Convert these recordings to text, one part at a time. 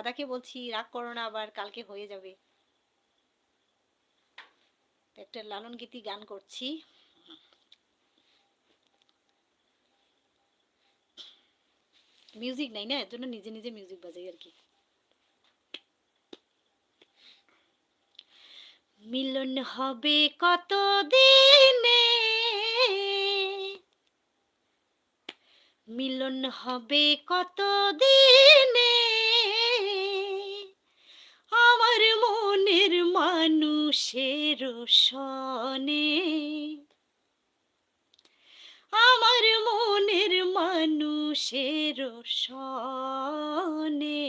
দাদাকে বলছি রাগ করো না, আবার কালকে হয়ে যাবে। একটা লালন গীতি গান করছি। মিউজিক নাই না, এর জন্য নিজে নিজে মিউজিক বাজাই আর কি। মিলন হবে কত দিনে, মিলন হবে কত দিনে, আমার মনের মানুষের সনে, আমার মনের মানুষের সনে।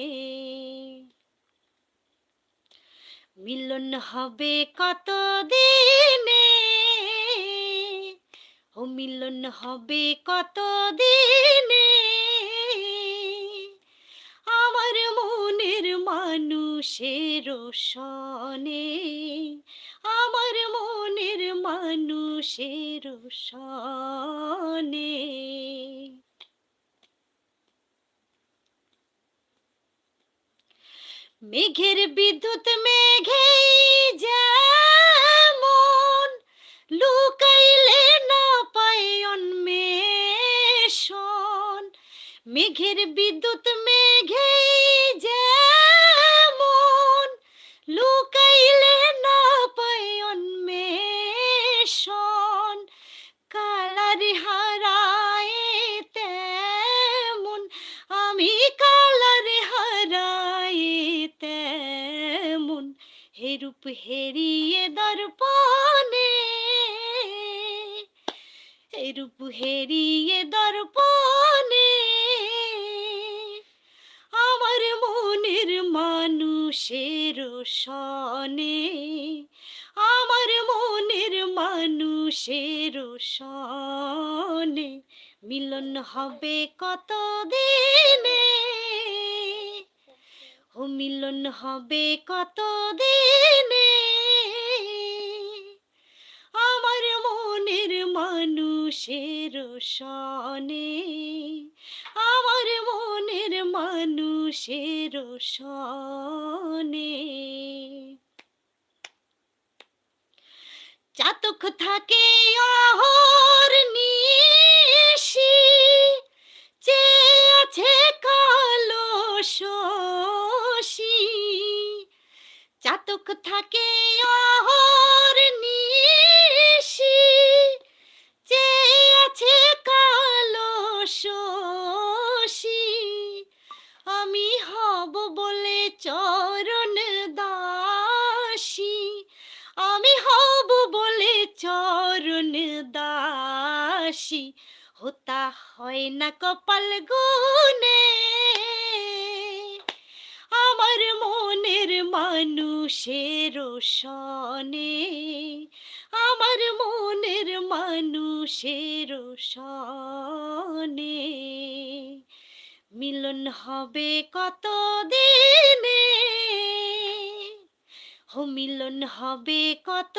মিলন হবে কত দিনে, ও মিলন হবে কত দিনে, আমার মনের মানুষের সনে, আমার মনের মানুষের সনে। মেঘের বিদ্যুৎ মেঘেই যেমন, লুকাইলে না পায় অন্বেষণ। মেঘের বিদ্যুৎ মেঘেই যেমন, লুকাইলে না পায় অন্বেষণ। কালার হারায় তেমন, আমি কালার হারায় তেমন, হে রূপ হেরিয়ে দর্পণে, হে রূপ হেরিয়ে দর্পণে, আমার মনের মানুষের সনে, আমার মনের মানুষের সনে। মিলন হবে কত দিনে, ও মিলন হবে কত দিনে, আমার মনের মানুষের সনে, আমার মনের মানুষের সনে। চাতক থাকে অহর্নিশি, চেয়ে আছে কালো শশী। চাতক থাকে অহর্নিশি, চেয়ে আছে কালো শশী। আমি হব বলে চরণ দাসী, আমি হব বলে চরণ দাসী, হতা হয় না কপাল গুনে, আমার মনের মানুষের সনে, আমার মনের মানুষের সনে। মিলন হবে কত দিনে, ও মিলন হবে কত